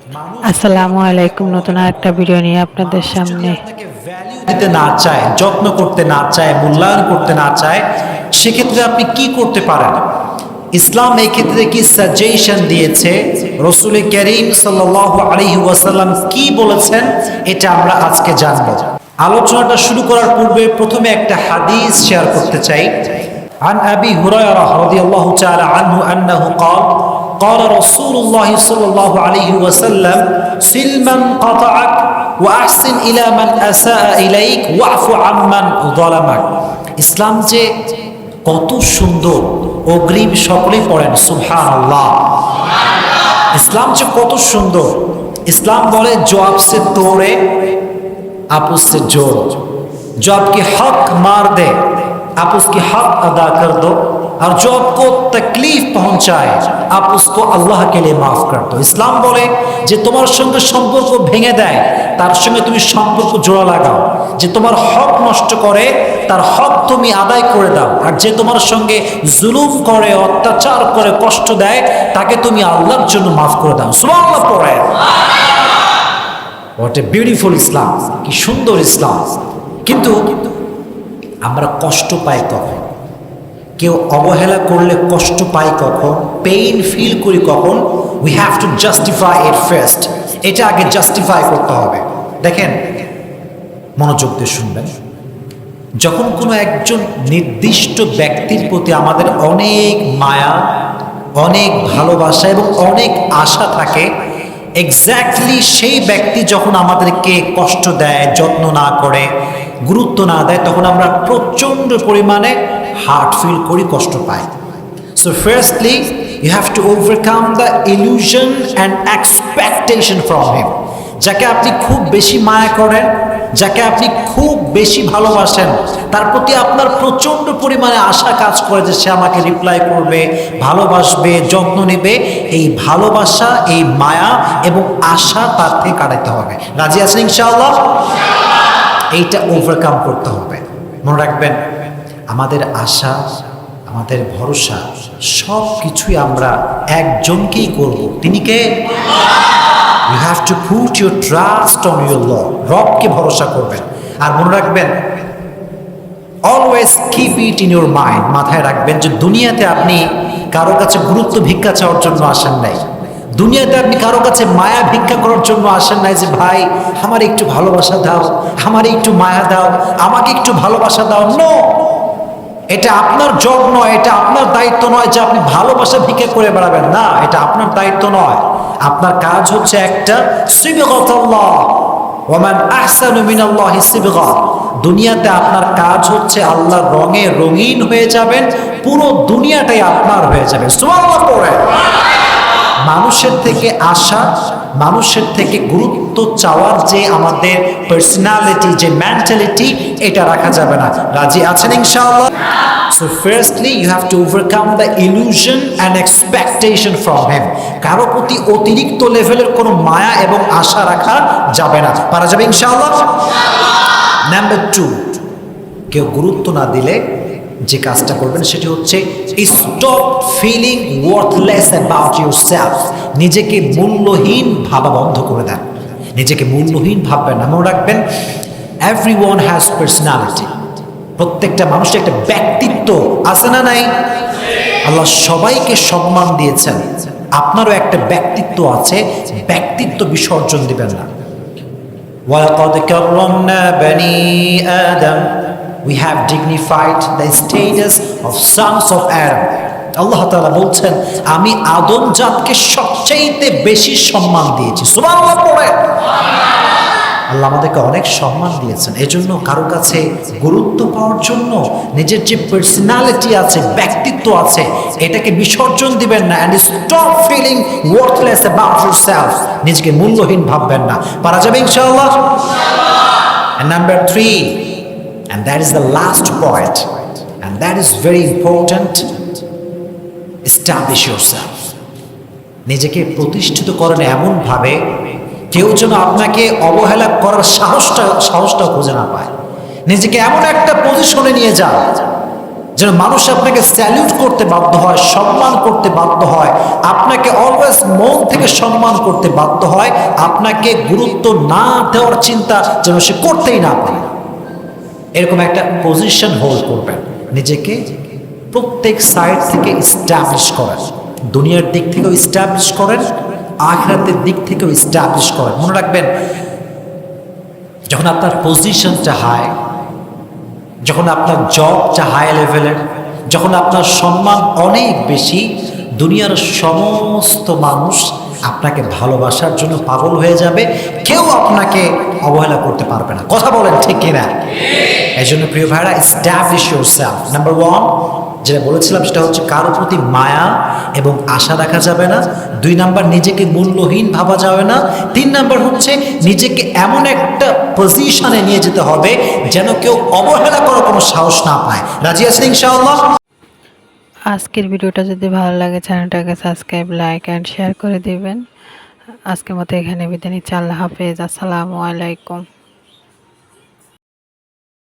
আসসালামু আলাইকুম। নতুন আরেকটা ভিডিও নিয়ে আপনাদের মানুষ যদি সামনে। আপনাকে ভ্যালু দিতে না চায়, যত্ন করতে না চায়, মূল্যায়ন করতে না চায়, সেক্ষেত্রে আপনি কি করতে পারেন? ইসলাম এই ক্ষেত্রে কি সাজেশন দিয়েছে, রসুল করিম সাল্লাল্লাহু আলাইহি ওয়াসাল্লাম কি বলেছেন, এটা আমরা আজকে জানব। আলোচনাটা শুরু করার পূর্বে প্রথমে একটা হাদিস শেয়ার করতে চাই। عن أبي هريرة رضي الله تعالى عنه أنه قال قال رسول الله صلى الله عليه وسلم سل من قطعك وأحسن إلى من أساء إليك واعف عمن ظلمك। ইসলাম যে কত সুন্দর, অগ্রিম সকলেই পড়েন সুবহানাল্লাহ। ইসলাম যে কত সুন্দর। ইসলাম বলে जो आपसे तोड़े आप उससे जोड़ो, जो आपके हक मार दे आप उसकी हक अदा कर दो, और जो आपको तकलीफ पहुंचाए आप उसको अल्लाह के लिए माफ कर दो। ইসলাম বলে যে তোমার সঙ্গে সম্পর্ক ভেঙে দেয় তার সঙ্গে তুমি সম্পর্ক জোড়া লাগাও, যে তোমার হক নষ্ট করে তার হক তুমি আদায় করে দাও, আর যে তোমার সঙ্গে জুলুম করে, অত্যাচার করে, কষ্ট দেয় তাকে তুমি আল্লাহর জন্য মাফ করে দাও। সুবহানাল্লাহ পড়ে। হোয়াট এ বিউটিফুল ইসলাম, কি সুন্দর ইসলাম। কিন্তু আমরা কষ্ট পাই কখন? কেউ অবহেলা করলে কষ্ট পাই কখন? পেইন ফিল করি কখন? We have to justify it first. এটা আগে জাস্টিফাই করতে হবে। দেখেন, মনোযোগ দিয়ে শুনবেন। যখন কোনো একজন নির্দিষ্ট ব্যক্তির প্রতি আমাদের অনেক মায়া, অনেক ভালোবাসা এবং অনেক আশা থাকে, এক্স্যাক্টলি সেই ব্যক্তি যখন আমাদেরকে কষ্ট দেয়, যত্ন না করে, গুরুত্ব না দেয়, তখন আমরা প্রচণ্ড পরিমাণে হার্ট ফিল করি, কষ্ট পাই। So firstly you have to overcome the illusion and expectation from him. যাকে আপনি খুব বেশি মায়া করেন, যাকে আপনি খুব বেশি ভালোবাসেন, তার প্রতি আপনার প্রচণ্ড পরিমাণে আশা কাজ করে যে সে আমাকে রিপ্লাই করবে, ভালোবাসবে, যত্ন নেবে। এই ভালোবাসা, এই মায়া এবং আশা তার থেকে কাটাতে হবে। রাজি আছেন ইনশাআল্লাহ? এইটা ওভারকাম করতে হবে। মনে রাখবেন, আমাদের আশা, আমাদের ভরসা সব কিছুই আমরা একজনকেই করব। তিনি কে? You have to put your trust on your Lord. রবকে ভরসা করবেন। আর মনে রাখবেন, always keep it in your mind, মাথায় রাখবেন যে দুনিয়াতে আপনি কারো কাছে গুরুত্ব ভিক্ষা চাওয়ার জন্য আসেন নাই। দুনিয়াতে আপনি কারো কাছে মায়া ভিক্ষা করার জন্য আসেন নাই যে ভাই আমার একটু ভালোবাসা দাও, আমার একটু মায়া দাও, আমাকে একটু ভালোবাসা দাও। নো, এটা আপনার জব নয়, এটা আপনার দায়িত্ব নয় যে আপনি ভালোবাসা ভিক্ষা করে বেড়াবেন। না, এটা আপনার দায়িত্ব নয়। আপনার কাজ হচ্ছে একটা সিবগাতুল্লাহ, ওয়া মান আহসানু মিনাল্লাহি সিবগা। দুনিয়াতে আপনার কাজ হচ্ছে আল্লাহর রঙে রঙিন হয়ে যাবেন, পুরো দুনিয়াটাই আপনার হয়ে যাবে। সুবহানাল্লাহ পড়ে। মানুষের থেকে আশা, মানুষের থেকে গুরুত্ব চাওয়ার যে আমাদের পার্সোনালিটি, যে মেন্টালিটি, এটা রাখা যাবে না। রাজি আছেন ইনশাআল্লাহ? So firstly you have to overcome the illusion and expectation from him. কারো প্রতি অতিরিক্ত লেভেলের কোনো মায়া এবং আশা রাখা যাবে না। পারা যাবে ইনশাআল্লাহ? নাম্বার 2, কেউ গুরুত্ব না দিলে যে কাজটা করবেন সেটি হচ্ছে stop feeling worthless about yourself. নিজেকে মূল্যহীন ভাবা বন্ধ করে দেন। নিজেকে মূল্যহীন ভাববেন না। মনে রাখবেন, এভরিওয়ান হ্যাজ পার্সোনালিটি। প্রত্যেকটা মানুষের একটা ব্যক্তিত্ব আছে না নাই? আল্লাহ সবাইকে সম্মান দিয়েছেন, আপনারও একটা ব্যক্তিত্ব আছে। ব্যক্তিত্ব বিসর্জন দিবেন না। ওয়ালাকাদ কাররামনা বনি আদম, we have dignified the status of sons of Adam. আল্লাহ তাআলা বলছেন, আমি আদম জাতকে সবচেয়ে বেশি সম্মান দিয়েছি। সুবহানাল্লাহ পড়ে। আল্লাহ আমাদেরকে অনেক সম্মান দিয়েছেন। এজন্য কারো কাছে গুরুত্ব পাওয়ার জন্য নিজের যে পার্সোনালিটি আছে, ব্যক্তিত্ব আছে, এটাকে বিসর্জন দিবেন না। And stop feeling worthless about yourself. নিজেকে মূল্যহীন ভাববেন না। পারা যাবে ইনশাআল্লাহ? And number 3, and that is the last point, and that is very important, establish yourself. নিজেকে প্রতিষ্ঠিত করেন এমন ভাবে কেউ যেন আপনাকে অবহেলা করার সাহসটা খুঁজে না পায়। নিজেকে এমন একটা পজিশনে নিয়ে যান যেন মানুষ আপনাকে স্যালিউট করতে বাধ্য হয়, সম্মান করতে বাধ্য হয়, আপনাকে অলওয়েজ মন থেকে সম্মান করতে বাধ্য হয়, আপনাকে গুরুত্ব না দেওয়ার চিন্তা যেন সে করতেই না পারে। এরকম একটা পজিশন হোল্ড করবেন, নিজেকে প্রত্যেক সাইড থেকে ইস্টাবলিশ করেন, দুনিয়ার দিক থেকেও ইস্টাবলিশ করেন, আখিরাতের দিক থেকেও ইস্টাবলিশ করেন। মনে রাখবেন, যখন আপনার পজিশনটা হাই, যখন আপনার জবটা হাই লেভেলের, যখন আপনার সম্মান অনেক বেশি, দুনিয়ার সমস্ত মানুষ আপনাকে ভালোবাসার জন্য পাগল হয়ে যাবে, কেউ আপনাকে অবহেলা করতে পারবে না। কথা বলেন ঠিক কিনা? এই জন্য প্রিয় ভাইরা, এস্টাবলিশ ইউরসেলফ। নাম্বার 1 যেটা বলেছিলাম সেটা হচ্ছে কারো প্রতি মায়া এবং আশা রাখা যাবে না। 2 নাম্বার, নিজেকে মূল্যহীন ভাবা যাবে না। 3 নাম্বার হচ্ছে নিজেকে এমন একটা পজিশনে নিয়ে যেতে হবে যেন কেউ অবহেলা করার কোনো সাহস না পায়। রাজি আছেন ইনশাআল্লাহ? আজকের ভিডিওটা যদি ভালো লাগে চ্যানেলটাকে সাবস্ক্রাইব, লাইক অ্যান্ড শেয়ার করে দিবেন। আজকের মতো এখানে বিদায় নিচ্ছি। আল্লাহ হাফেজ। আসসালামু আলাইকুম।